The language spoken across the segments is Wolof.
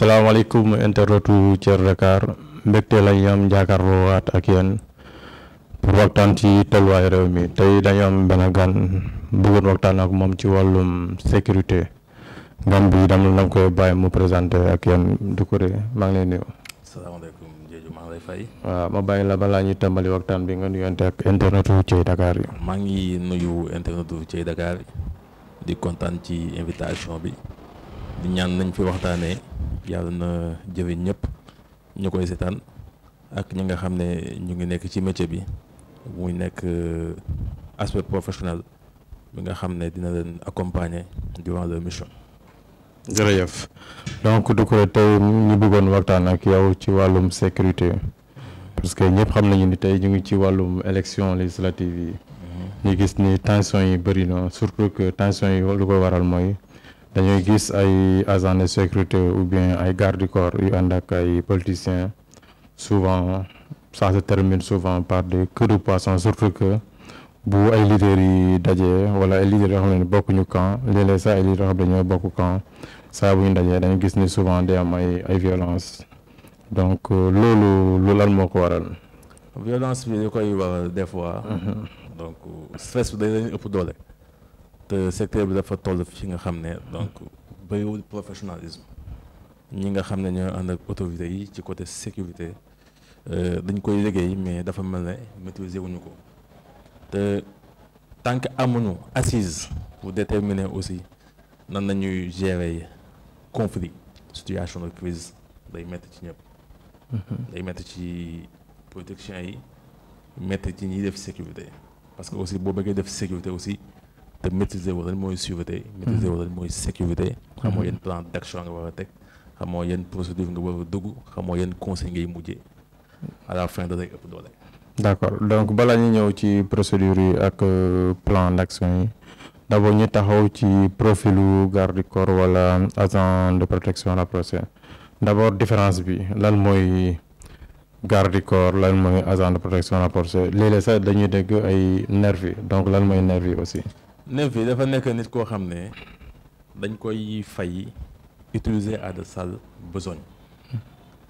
salaamaaleykum internetu Thier Dakar mbégte lañ am jàkkaarloowaat ak yéen pour waxtaan ci tolluwaay réew mi tey dañu am benn gan bëggoon waxtaan ak moom ci wàllum sécurité gan bi dam koy bàyyi mu présenté ak yéen Doucouré maa ngi lay nuyu. salaamaaleykum Diédhiou maa ngi lay fay. waaw ma bàyyi la balaa ñuy tàmbali waxtaan bi nga nuyonte ak internetu Thier Dakar yi. maa ngi nuyu internetu Thier Dakar di kontaan ci invitation bi di ñaan nañ fi waxtaanee. yàlla na jëriñ ñëpp ñu koy seetaan ak ñi nga xam ne ñu ngi nekk ci métier bi muy nekk aspect professionnel bi nga xam ne dina leen accompagner durant leur mission. jërëjëf donc Doucouré tey ñu bëggoon waxtaan ak yow ci wàllum sécurité parce que ñëpp xam nañu ni tey ñu ngi ci wàllum élection législative yi. ñu gis ni tension yi bëri na surtout que tension yi lu ko waral mooy. dañuy gis ay agents de sécurité ou bien ay gardes du corps yu ànd ak ay politiciens souvent ça se termine souvent par des queues de poisson surtout que bu ay leaders yi dajee wala ay leaders yoo xam ne bokkuñu camp léeg-léeg sax ay leaders yoo xam ne ñoo bokk camp saa bu ñu dajee dañu gis ni souvent day am ay violence donc loolu lu lan moo ko waral. violence bi li koy waral des fois. donc stress bi day leen ëpp doole. te secteur bi dafa toll fi nga xam ne donc bëriwul professionnalisme ñi nga xam ne ñoo ànd ak autorités yi ci côté sécurité dañ koy liggéey mais dafa mel ne maîtriser wuñu ko te tant que amuñu assise pour déterminer aussi nan nañuy gérer conflit situation de crise day métti ci ñëpp. day métti ci politiciens yi métti ci ñiy def sécurité parce que aussi boo bëggee def sécurité aussi. te maîtriser wu lan mooy sûreté maîtriser wu lan mooy sécurité xamoo yenn plan d'action nga war a teg xamoo yenn procédure nga war a dugg xamoo yenn conseil ngay mujjee à la fin da lay ëpp doole. d'accord donc balaa ñu ñëw ci procédure yi ak plan d'action yi d'abord ñu taxaw ci profilu garde du corps wala agent de protection rapproché d'abord différence bi lan mooy garde du corps lan mooy agent de protection rapproché léeg-léeg sax dañuy dégg ay nervi donc lan mooy nervi aussi. nervi dafa nekk nit koo xam ne dañ koy fay utiliser à de sales besoins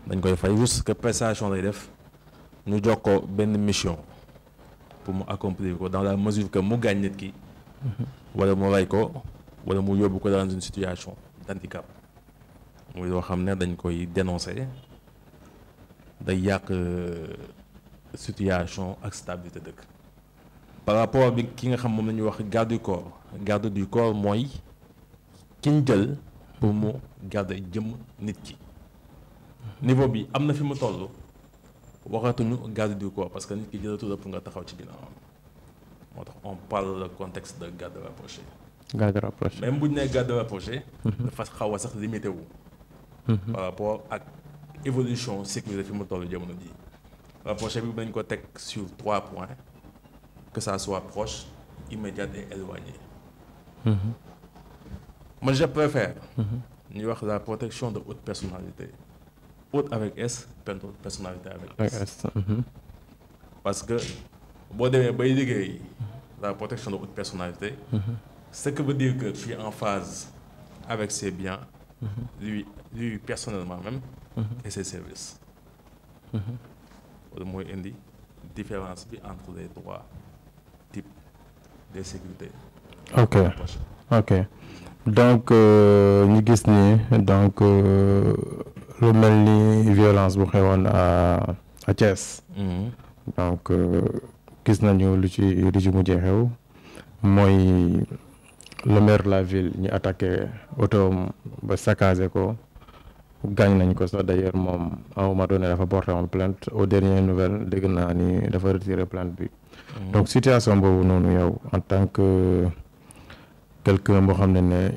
dañ koy fay juste que prestation lay def ñu jox ko benn mission pour mu accomplir ko dans la mesure que mu gaañ nit ki wala mu rey ko wala mu yóbbu ko dans une situation d'handicap muy loo xam ne dañ koy dénoncer day yàq situation ak stabilité dëkk. par rapport bi ki nga xam moom la ñuy wax garde du corps mooy ki ñu jël pour mu garder jëm nit ki niveau bi am na fi mu toll waxatuñu garde du corps parce que nit ki jëlatu la pour nga taxaw ci ginnaawam moo tax on parle le contexte de garde rapproché. garde rapproché même bu ñu nee garde rapproché. dafa xaw a sax limité wu. par rapport ak évolution sécurité fi mu toll jamono ji rapproché bi dañ ko teg sur 3 points. que ça soit proche, immédiat et éloigné. Moi, je préfère la protection de haute personnalité. Haute avec S, personnalité avec S. Parce que, la protection de haute personnalité, ce que veut dire que tu es en phase avec ses biens, lui personnellement même, et ses services. Le mot indi différence entre les trois type de sécurité. ok donc ñu gis ni donc lu mel ni violence bu xewoon à Thiès. donc gis nañu lu ci mujjee xew mooy le maire de la ville ñu attaqué oto ba saccagé ko gaañ nañ ko sax d'ailleurs moom à un moment donné dafa porté woon plainte aux dernières nouvelles dégg naa ni dafa retiré plainte bi. donc situation boobu noonu yow en tant que quelqu'un boo xam ne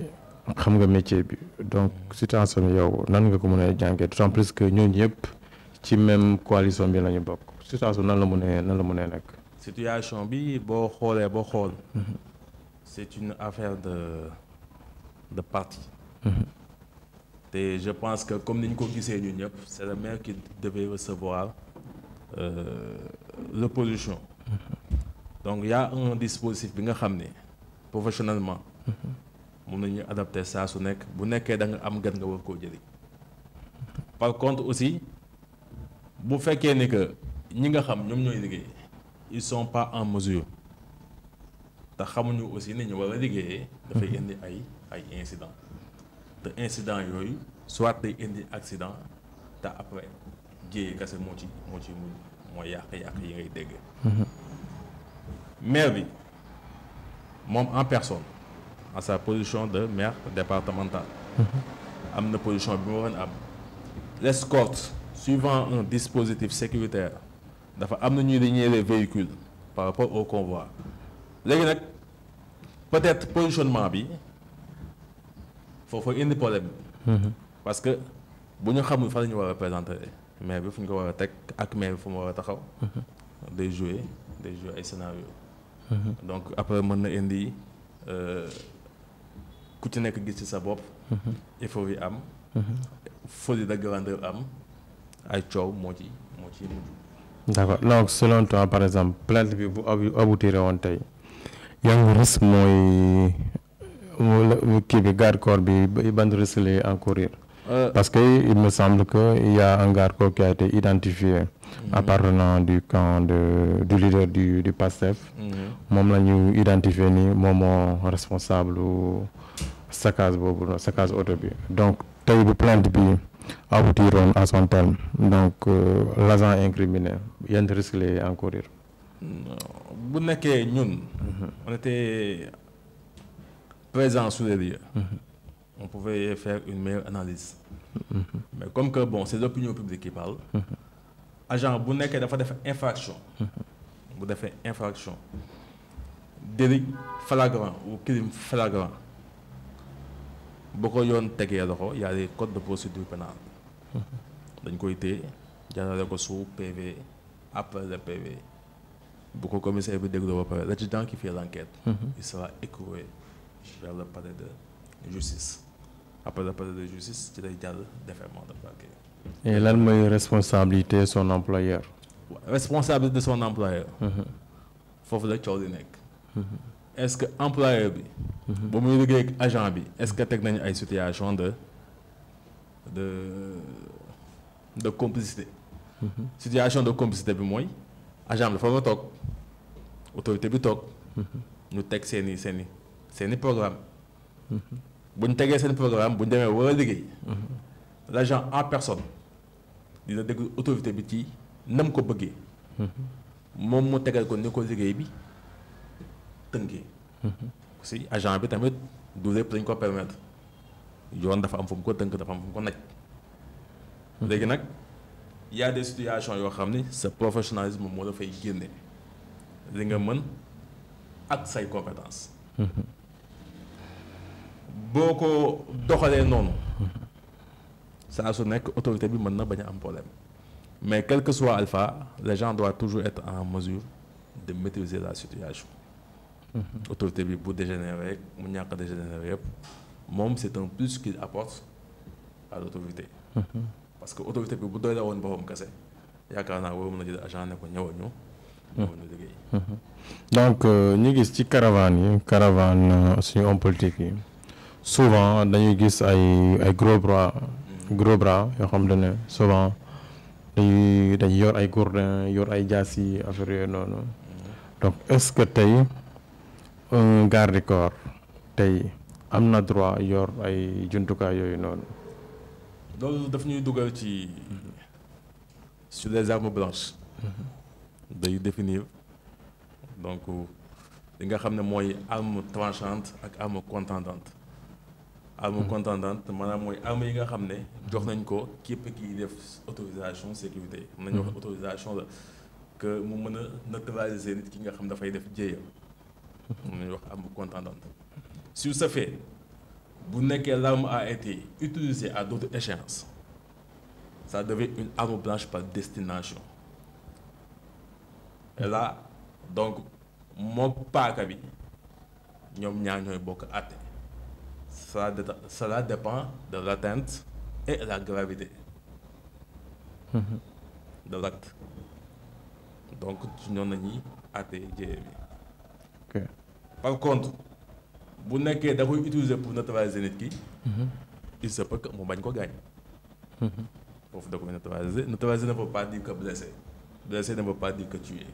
xam nga métier bi donc situation bi yow nan nga ko mën a jàngee d'autant plus que ñooñu yëpp ci même coalition bi la ñu bokk situation nan la mën a nekk. situation bi boo xool. c'est une affaire de parti. te je pense que comme ni ñu ko gisee ñun ñëpp c'est le maire qui devait recevoir l'opposition. donc y a un dispositif bi nga xam ne professionnellement moom la ñuy adapté saa su nekk bu nekkee da nga am gan nga war koo jëli par contre aussi bu fekkee ne que ñi nga xam ñoom ñooy liggéey ils sont pas en mesure te xamuñu aussi ne ñu war a liggéeyee. dafay indi ay incidents te incidents yooyu soit day indi accident te après jéyee kese moo ci mooy yàq-yàq yi ngay dégg. maire bi moom en personne à sa position de maire départemental. am na position bi mu waroon am. L'escorte suivant un dispositif sécuritaire dafa am na ñuy dañuy les véhicules par rapport au convoi léegi nag peut-être positionnement bi foofu indi problème bi. parce que bu ñu xamul fa la ñu war a présenter maire bi fu ñu ko war a teg ak maire bi fu mu war a taxaw. day jouer ay scénario donc après mën na indi ku ci nekk gis ci sa bopp. euphorie am. folie de grandeur am ay coow moo ci mujj. d'accord donc selon toi par exemple plainte bi bu aboutir woon tey yan risque mooy kii bi garde corps bi ban risque lay encourir. Parce que il me semble que il y a un garde corps qui a été identifié appartenant du camp du leader du PASTEF. moom la ñu identifié ni moom moo responsable saccage boobu saccage auto bi donc tey bu plainte bi aboutiroon à son terme donc l'agent incriminé yan risque lay encourir. bu nekkee ñun. on était présents sur les lieux. On pouvait faire une meilleure analyse. Mais comme que bon c'est l'opinion publique qui parle. agent bu nekkee dafa def infraction. bu defee infraction délit flagrant ou crime flagrant boo ko yoon tegee loxo y a des codes de procédure pénale. dañ koy téye jaarale ko sous PV après le PV bu ko commissaire bi dégloo ba pare l'adjudant qui fait l'enquête. il sera écroué vers le palais de justice. après le palais de justice ci lay jàll déferment de parquet. et lan mooy responsabilité son employeur. responsabilité de son employeur. foofu la coow li nekk. est-ce que employeur bi. ba muy liggéey ak agent bi est-ce que teg nañu ay situation de complicité. situation de complicité bi mooy agent bi dafa war a toog autorité bi toog. ñu teg seeni programme. bu ñu tegee seen programme bu ñu demee war a liggéey. l'agent en personne dina déglu autorité bi ci nam ko bëggee. moom mu tegal ko ni ko liggéey bi tënkee. aussi agent bi tamit du lépp dañ ko permettre yoon dafa am fu mu ko tënk dafa am fu mu ko naj. léegi nag y a des situations yoo xam ni sa professionnalisme moo la fay génne li nga mën ak say compétences. boo ko doxalee noonu saa su nekk autorité bi mën na bañ a am problème mais quel que soit alpha l'agent doit toujours être en mesure de maîtriser la situation. autorité bi bu dégénérer rek mu ñàkk dégénérer yëpp moom c'est un plus qu'il apporte à l'autorité. parce que autorité bi bu doy la woon boppam kese yaakaar naa waru mën a jël agent ne ko ñëwal ñu liggéey. donc ñu gis ci caravane suñu homme politique yi souvent dañuy gis ay gros bras yoo xam ne souvent dañuy yor ay gourdin yor ay jaasi affaire yooyu noonu. donc est-ce que tey un garde du corps tey am na droit yor ay jumtukaay yooyu noonu. loolu daf ñuy dugal ci sur les armes blanches. day définir donc li nga xam ne mooy arme tranchante ak arme contendante. arme contendante maanaam mooy arme yi nga xam ne jox nañ ko képp kiy def autorisation sécurité. mën nañu wax autorisation la que mu mën a neutraliser nit ki nga xam dafay def jéeya. mën nañu wax arme contendante. sur ce fait bu nekkee l'arme a été utilisée à d'autres échéances ça devient une arme blanche par destination. et là donc moo paaka bi ñoom ñaar ñooy bokk àtte. Cela dépend de l'atteinte et la gravité de l'acte. Donc ci ñoom nañuy àtte jéye bi. Par contre bu nekkee da koy utiliser pour neutraliser nit ki. il se peut que mu bañ ko gaañ. foofu da koy neutraliser neutraliser ne veut pas dire que blessé blessé ne veut pas dire que tué.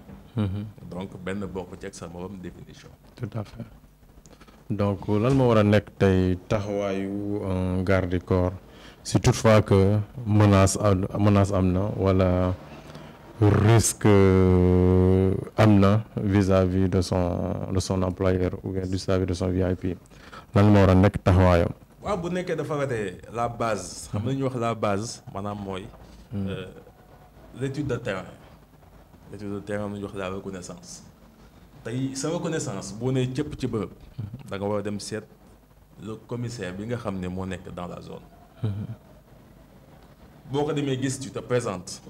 donc benn bokk ci ak sa morom définition. tout à fait donc lan moo war a nekk tey taxawaayu garde du corps si toutefois que menace am na wala risque am na vis-à-vis de son employeur ou bien vis-à-vis de son VIP lan moo war a nekk taxawaayam. waaw bu nekkee dafa ratee la base xam nañu wax la base maanaam mooy l'étude de terrain am nañu wax la reconnaissance tey sa reconnaissance boo nee cëpp ci bërëb da nga war a dem seet le commissaire bi nga xam ne moo nekk dans la zone boo ko demee gis tu te présentes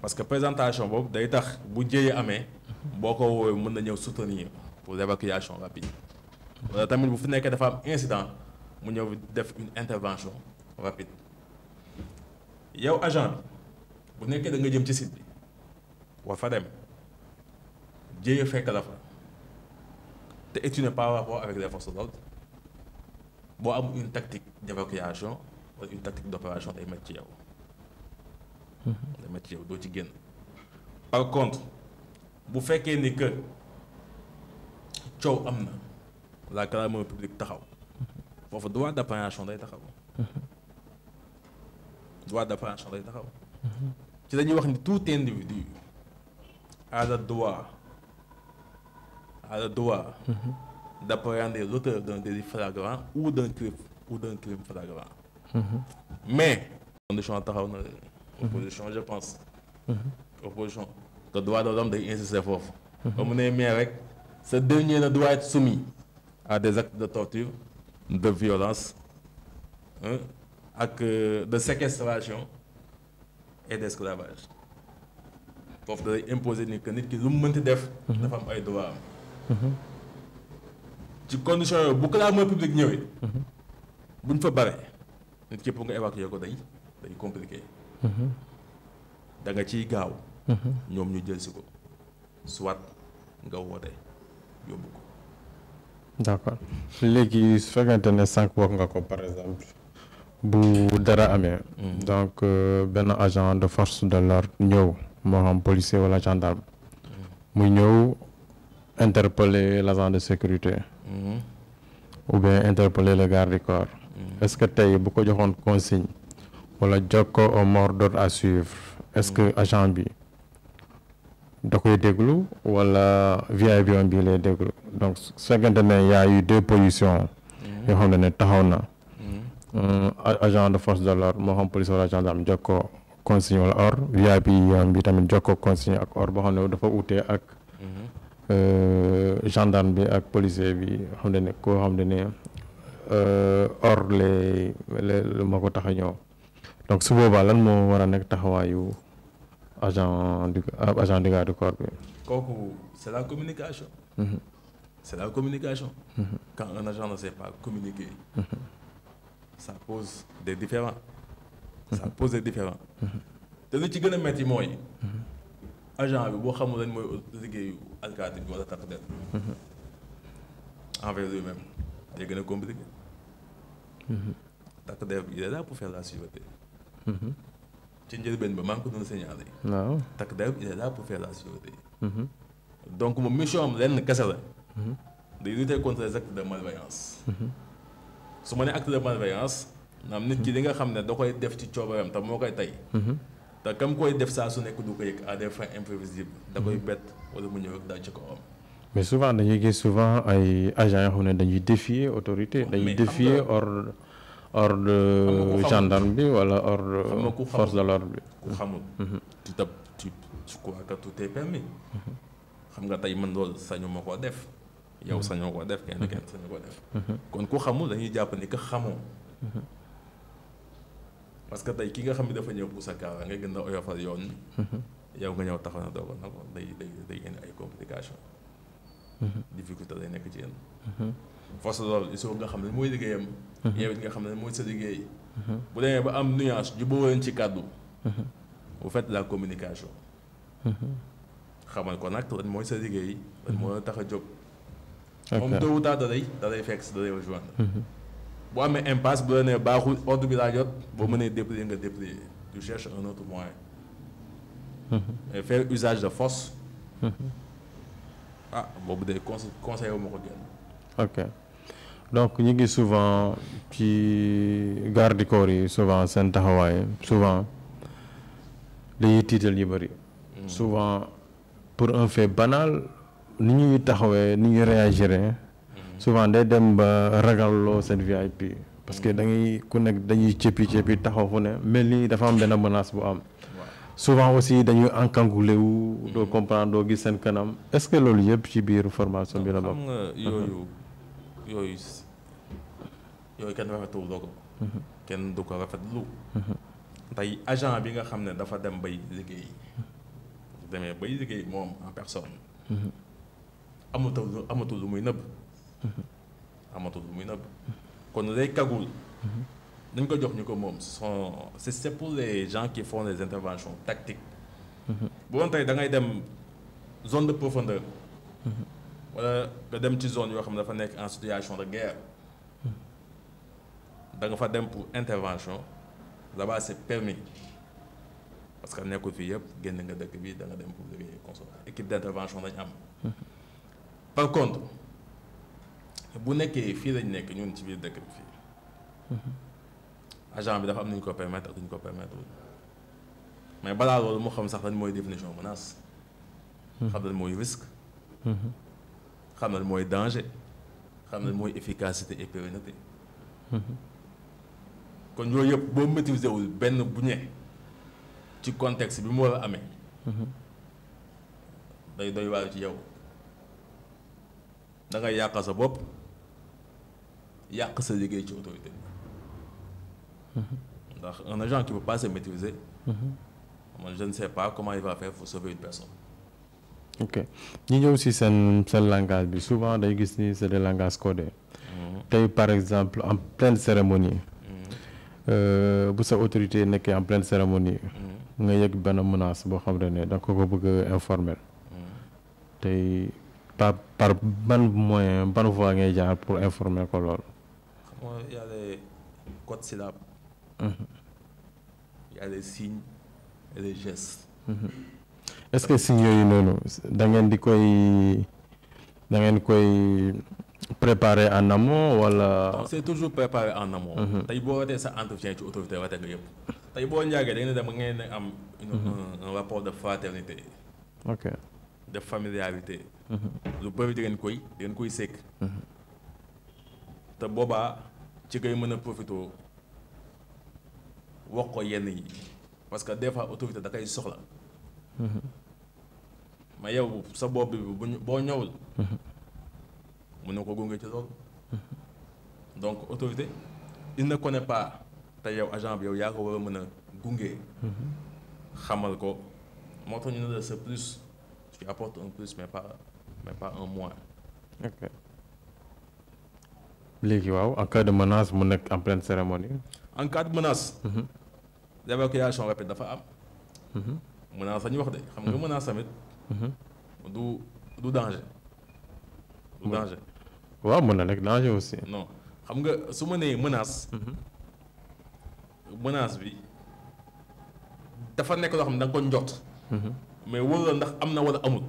parce que présentation boobu day tax bu jëyee amee boo ko woowee mën na ñëw soutenir pour l'évacuation rapide wala tamit bu fi nekkee dafa am incident mu ñëw def une intervention rapide yow agent bi bu nekkee da nga jëm ci site bi war fa dem jéye fekk la fa te tu n'es pas en rapport avec les forces de l'ordre boo am une tactique d'évacuation wala une tactique d'opération day métti ci yow day métti ci yow doo ci génn par contre bu fekkee ni que coow am na la calamité publique taxaw foofu droit d'appréhension day taxaw ci dañuy wax ni tout individu a le droit d'appréhender l'auteur d'un délit flagrant ou d'un crime flagrant mais condition taxaw na opposition je pense opposition que droit de l'homme day insister foofu ba mu ne mais rek ce dernier ne doit être soumis à des actes de torture de violence ak de séquestration et d'esclavage foofu da lay imposer ni que nit ki lu mu mënti def dafa am ay droit am ci condition yooyu bu calamité publique ñëwee buñ fa bare nit ki pour nga évacuer ko day compliqué da nga ciy gaaw ñoom ñu jël si ko soit nga woote yóbbu ko. d'accord léegi su fekkente ne sànq wax nga ko par exemple bu dara amee donc benn agent de force de l'ordre ñëw moo xam policier wala gendarme mu ñëw interpeller l'agent de sécurité ou bien interpeller le garde du corps est-ce que tey bu ko joxoon consigne wala jox ko au mot d'ordre à suivre est-ce que agent bi da koy déglu wala VIP bi lay déglu donc su fekkente ne y a eu deux positions yoo xam ne taxaw na agent de force de l'ordre moo xam police wala gendarme jox ko consigne wala ordre VIP bi tamit jox ko consigne ak ordre boo xam ne dafa utee ak gendarme bi ak policier bi xam ne koo xam ne ordre le ma ko tax a ñëw donc su boobaa lan moo war a nekk taxawaayu agent du garde du corps bi. kooku c'est la communication. C'est la communication. Quand un agent ne sait pas communiquer, ça pose des différends. te li ci gën a metti mooy agent bi boo xamul lañ mooy liggéeyu alkaati bi wala takk der envers lui-même day gën a compliqué. takk der bi il est là pour faire la sûreté. ci njëlbeen ba maa ngi ko doon signalé. waaw takk der il est là pour faire la sûreté. donc moom mission am lenn kese la. day lutter contre les actes de malveillance. su ma nee acte de malveillance naam nit ki li nga xam ne da koy def ci coobaram te moo koy tey. te kam koy def saa su nekk du ko yëg à des fins imprévisibles. da koy bett wala mu ñëw rek daal ci kawam. mais souvent dañuy gis souvent ay agents yoo xam ne dañuy défier autorité. dañuy défier ordre gendarme bi wala ordre force de l'ordre bi. ku xamul. tu crois que tout est permis. xam nga tey man loolu sañu ma koo def. yow sañoo koo def kenn sañu koo def. kon ku xamul dañuy jàpp ni que xamoo. parce que tey ki nga xam ne dafa ñëw pour sa kaara nga gën a oyofal yoon. yow nga ñëw taxaw na doo ko nag day indi ay complications. difficulté lay nekk ci yéen. force de l'ordre il faut nga xam ne mooy liggéeyam. yow it nga xam ne mooy sa liggéey. bu demee ba am nuance jubóo leen ci kàddu. vous faites la communication. xamal ko nag lan mooy sa liggéey. lan moo la tax a jóg. moom tôt ou tard da lay fekk si da lay rejoindre. bu amee impasse bu la nee baaxul ordre bi laa jot boo mënee déplier nga déplier tu cherches un autre moyen. Mais faire usage de force. ah boobu de conseil wu ma ko génn. ok donc ñu ngi souvent ci garde du corps yi souvent seen taxawaay souvent dañuy tiital ñu bëri. souvent pour un fait banal ni ñuy taxawee ni ñuy réagir souvent day dem ba ragalloo seen VIP. parce que da ngay ku nekk dañuy cëppi taxaw fu ne mel ni dafa am benn menace bu am. souvent aussi dañuy encangoulé wu. doo comprendre doo gis seen kanam est-ce que loolu yëpp ci biir formation bi la bokk. xam nga yooyu kenn rafetlu ko. kenn du ko rafetlu. tey agent bi nga xam ne dafa dem bay liggéey demee bay liggéey moom en personne. amatul lu muy nëbb. amatul lu muy nëbb. kon lay kagul. dañ ko jox ñu ko moom c'est pour les gens qui font les interventions tactiques. bu doon tey da ngay dem zone de profondeur. wala nga dem ci zone yoo xam ne dafa nekk en situation de guerre. da nga fa dem pour intervention là-bas c'est permis parce que nekkul fii yëpp génn nga dëkk bi da nga dem pour liggéey consulat équipe d'intervention lañ am. par contre bu nekkee fii lañ nekk ñun ci biir dëkk bi fii. agent bi dafa am nañu ko permettre ak duñu ko permettre mais balaa loolu mu xam sax lan mooy définition menace. xam lan mooy risque. xam lan mooy danger. xam lan mooy efficacité et pérennité. kon yooyu yëpp boo maîtriser wul benn bu ñe ci contexte bi mu war a amee. day doy waar ci yow da ngay yàq sa bopp yàq sa liggéey ci autorité bi. ndax un agent qui ne peut pas se maîtriser. moi je ne sais pas comment il va faire pour sauver une personne. ok ñu ñëw si seen langage bi souvent day gis ni c'est des langages codés. tey par exemple en pleine cérémonie. bu sa autorité nekkee en pleine cérémonie. nga yëg benn menace boo xam ne da nga ko bëgg a informel. tey par ban moyen ban voie ngay jaar pour informer ko lool. xam nga y a les codes syllabes. y a les signes et les gestes. est-ce que signes yooyu noonu da ngeen koy préparer en amont wala. non c'est toujours préparé en amont. tey boo watee sa entretien ci autorité wate nga yëpp. tey boo njaagee da ngeen dem ngeen am. un rapport de fraternité. ok de familiarité. lu bëri di ngeen koy sekk. te boobaa ci ngay mën a profité wax ko yenn yi parce que des fois autorité da koy soxla. mais yow sa bopp bi boo ñëwul. mën na ko gunge ci loolu. donc autorité il ne connaît pas te yow agent bi yow yaa ko war a mën a gunge. xamal ko moo tax ñu ne la c'est plus tu apportes un plus mais pas un moins. ok léegi waaw en cas de menace mu nekk en pleine cérémonie. en cas de menace. l'évacuation rapide dafa am. menace la ñuy wax de xam nga menace tamit. du danger. du danger. waaw mën na nekk danger aussi. non xam nga su ma nee menace. menace bi dafa nekk loo xam ne da nga ko njort. mais wóor la ndax am na wala amul.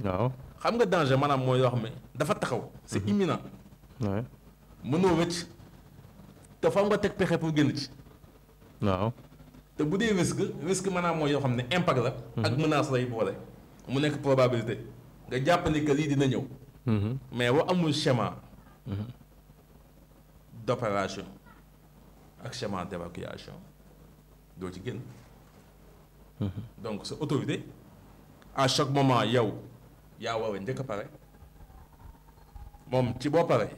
waaw xam nga danger maanaam mooy loo xam ne dafa taxaw. c'est imminent. waaw mënoo wëcc te fa nga teg pexe pour génn ci. waaw te bu dee risque maanaam mooy yoo xam ne impact la. ak menace lay boole. mu nekk probabilité nga jàpp ni que lii dina ñëw. mais boo amul schéma. d'opération ak schéma d'évacuation doo ci génn. donc sa autorité à chaque moment yow yaa war a njëkk a pare moom ci boo pare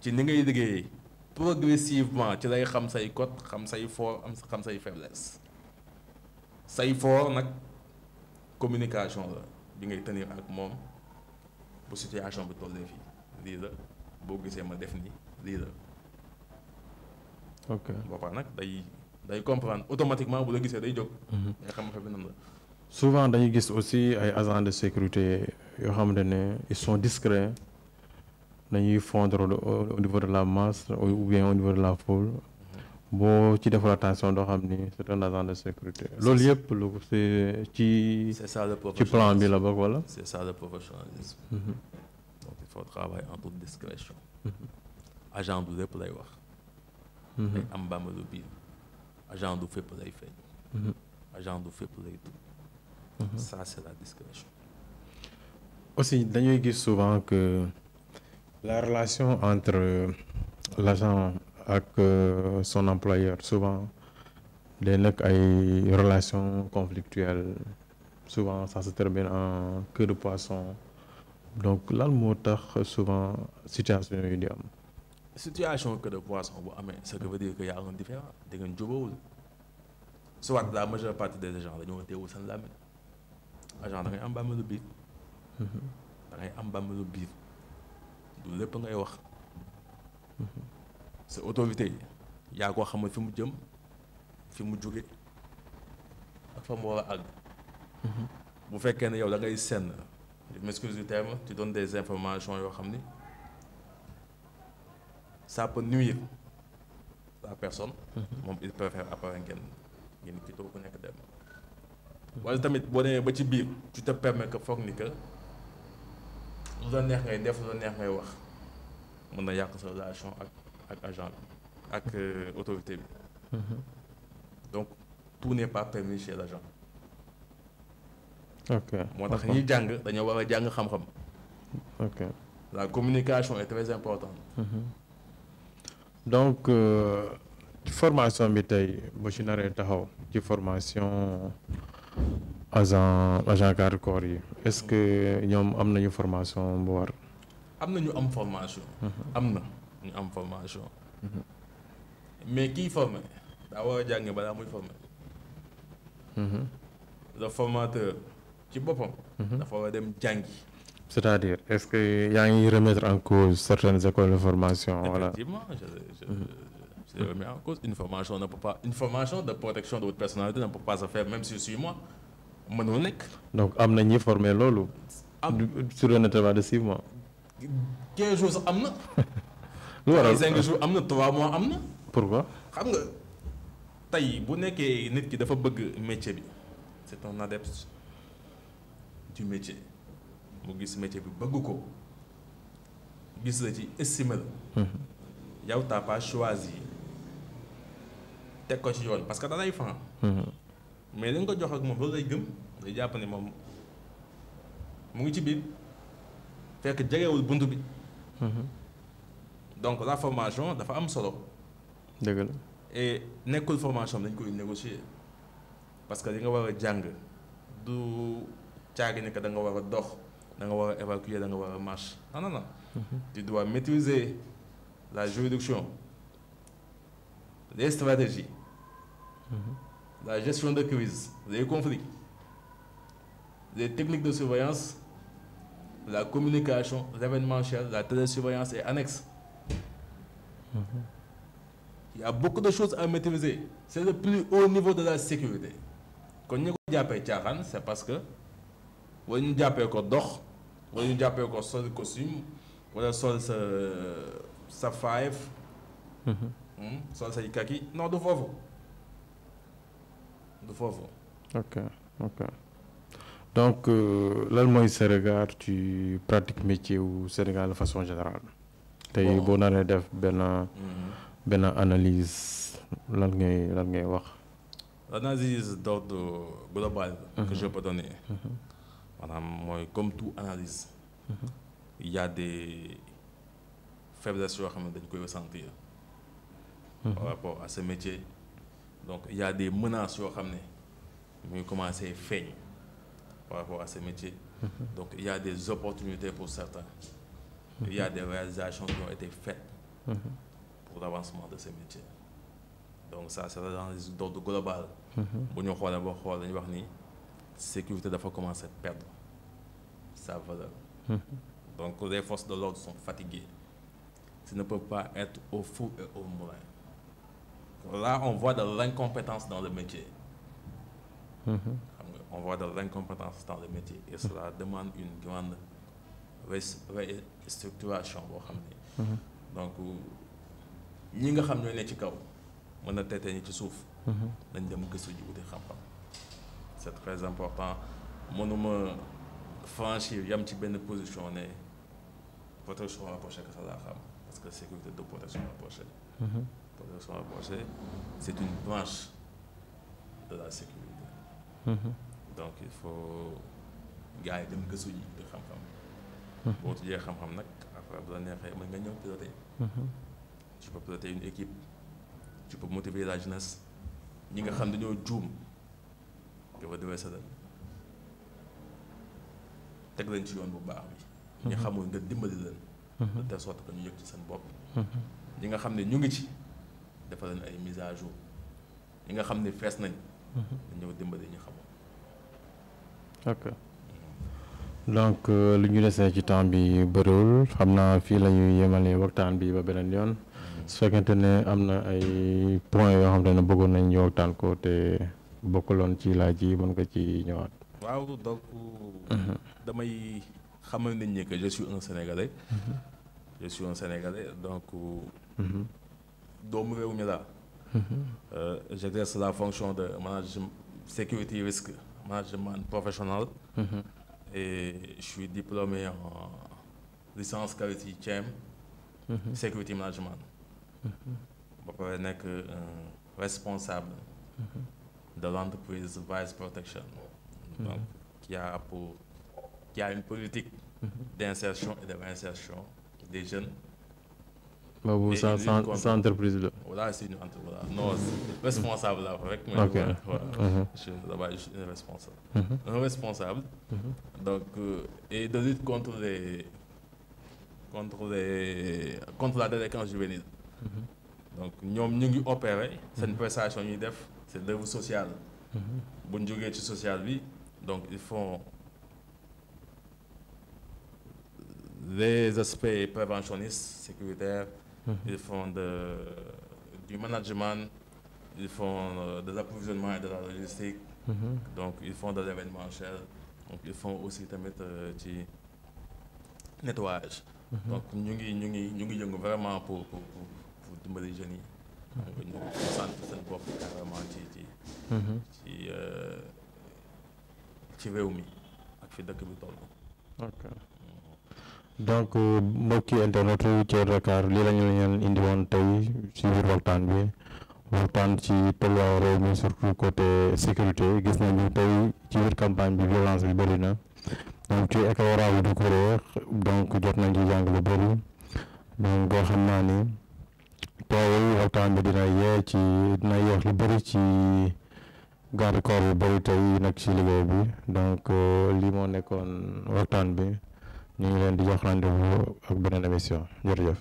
ci ni ngay liggéeyee progressivement ci lay xam say code xam say fort xam say faiblesse say fort nag communication la bi ngay tenir ak moom bu situation bi tollee fii lii la boo gisee ma def nii lii la. ok boppam nag day comprendre automatiquement bu la gisee day jóg. day xam nga fi nan la. souvent dañuy gis aussi ay agents de sécurité yoo xamante ne ils sont discrets dañuy fondre au niveau de la masse ou bien au niveau de la foule boo ci defal attention doo xam ni c'est un agent de sécurité. loolu yëpp lu c'est ci. c'est ça le ci plan bi la bokk wala. c'est ça le professionnalisme. donc il faut travailler en toute discrétion. agent du lépp lay wax. day am bàmbalu biir. agent du fépp lay feeñ. agent du fépp lay tudd. ça c'est la discrétion. aussi dañuy gis souvent que la relation entre l'agent ak son employeur souvent day nekk ay relations conflictuelles souvent ça se termine en queue de poisson donc lan moo tax souvent situation yu di am. situation queue de poisson bu amee ce qui veut dire que y a un différent da ngeen jubawul soit la majeure partie des agents dañoo teewul seen làmmiñ agent da ngay am bàmmeelu biir. da ngay am bàmmeelu biir du lépp ngay wax. sa autorité yaa koo xamal fi mu jëm fi mu jóge ak fa mu war a àgg. bu fekkee ne yow da ngay senn je m'excuse du terme tu donnes des informations yoo xam ni ça peut nuire la personne. moom il préfère après ngeen ki ku nekk dem. wala tamit boo demee ba ci biir tu te permets que foog ni que lu la neex ngay def lu la neex ngay wax mën na yàq sa relation ak agent bi ak autorité bi. donc tout n'est pas permis chez l'agent. ok moo tax ñuy jàng dañoo war a jàng xam-xam. ok la communication est très importante. donc formation bi tey bu ci naree taxaw ci formation agent garde corps yi est-ce que ñoom am nañu formation bu war. am na ñu am formation. am na ñu am formation. mais kiy formé daa war a jàng balaa muy formé. le formateur ci boppam. dafa war a dem jàngi. c'est-à-dire est-ce que yaa ngi remettre en cause certaines écoles de formation. Voilà. Effectivement, je remets en cause. Une formation de protection de votre personnalité ne peut pas se faire même sur 6 mois. mënul nekk. donc am na ñi formé loolu. sur un intervalle de 6 mois. 15 jours sax am na. lu waral 5 jours am na 3 mois am na. pourquoi. xam nga tey bu nekkee nit ki dafa bëgg métier bi c'est un adepte du métier mu gis métier bi bëgg ko gis la ci estimé la. yow t'as pas choisi teg ko ci yoon parce que da lay fan. mais li nga ko jox ak moom loolu lay gëm day jàpp ne moom mu ngi ci biir fekk jegewul bunt bi. donc la formation dafa am solo. dëgg la. et nekkul formation dañ koy négocier parce que li nga war a jàng du caagi ne que da nga war a dox da nga war a évacuer da nga war a marche non. tu dois maîtriser la juridiction, les stratégies, la gestion de crise, les conflits, les techniques de surveillance, la communication, l'événementiel, la télésurveillance et annexes. Il y a beaucoup de choses à maîtriser. C'est le plus haut niveau de la sécurité. Quand nous avons c'est parce que nous avons dox, nous avons sol costume, wala sol sa five, sol sa kaki. Non, du foofu. Ok. Donc, lan mooy sa regard ci pratique métier au Sénégal de façon générale. tey boo naree def benn analyse lan ngay wax. L'analyse d'ordre global que je peux donner. Maanaam mooy comme toute analyse. Il y a des faiblesses yoo xam ne dañ koy ressentir. Par rapport à ce métier. Donc il y a des menaces yoo xam ne muy commencer feeñ par rapport à ce métier. Donc il y a des opportunités pour certains. Il y a des réalisations qui ont été faites pour l'avancement de ce métier. Donc ça c'est l'analyse d'ordre global. bu ñu xoolee ba xool dañuy wax ni sécurité dafa commencer à perdre sa valeur. Donc les forces de l'ordre sont fatiguées. Ils ne peuvent pas être au four et au moulin. Là on voit de l'incompétence dans le métier. On voit de l'incompétence dans le métier et cela demande une grande restructuration boo xam ne. Donc ñi nga xam ñooy ne ci kaw mën a teetee ñi ci suuf. dañ dem gëstu ji wuti xam-xam. c'est très important mënuma franchir yam ci benn position ne protection rapprochée que ça laa xam parce que sécurité de protection rapprochée. protection rapprochée c'est une branche de la sécurité. donc il faut gars yi dem gëstu ji di xam-xam. boo tujjee xam-xam nag après bu la neexee mën nga ñëw piloter. tu peux piloter une équipe tu peux motiver la jeunesse ñi nga xam dañoo juum nga fa demee leen teg leen ci yoon bu baax bi. ñi xamul nga dimbali leen. de telle sorte que ñu yëg ci seen bopp. ñi nga xam ne ñu ngi ci defal leen ay mise à jour ñi nga xam ne fees nañ. ñëw dimbali ñi xamul. ok donc li ñu desee ci temps bi bëriwul xam naa fii la ñuy yemale waxtaan bi ba beneen yoon. su fekkente ne am na ay points yoo xam ne bëggoon nañ ñu waxtaan ko te bokkaloon ci laaj yi mën nga ci ñëwaat. waaw donc damay xamal nit ñi que je suis un Sénégalais. je suis un Sénégalais donc. doomu réew mi laa. j'exerce la fonction de management sécurité risque management professionnel. et je suis diplômé en licence qualité CIEM. sécurité management. ba pare nekk un responsable. de l'entreprise Vice Protection. donc qui a une politique d'insertion et de réinsertion des jeunes. boobu sa entreprise la. voilà c'est une entreprise voilà non responsable la rek. ok je suis là-bas je suis un responsable. donc et de lutte contre la délinquance juvénile. donc ñoom ñu ngi opérer. seen prestation ñuy def c'est l'œuvre sociale. bu ñu jógee ci social bi donc ils font les aspects préventionnistes sécuritaires. Ils font du management, ils font de l'approvisionnement et de la logistique. donc ils font de l'événementiel, donc ils font aussi tamit ci nettoyage. donc ñu ngi yëngu vraiment pour dimbali jeunes yi. donc ñu sant seen bopp carrément ci réew mi ak fi dëkk bi toll. ok donc mbokki internet Thiel Dakar lii la ñu leen indi woon tey ci biir waxtaan ci tolluwaayu réew mi surtout côté sécurité gis nañu tey ci biir campagne bi violence bi bëri na donc ci éclairage bi du kuréel donc jot nañ ci jàng lu bëri donc boo xam naa ni teewul waxtaan bi dina yeex lu bëri ci garde corps yu bëri tey nag ci liggéey bi donc lii moo nekkoon waxtaan bi. ñu ngi leen di jox rendez-vous ak beneen émission jërëjëf.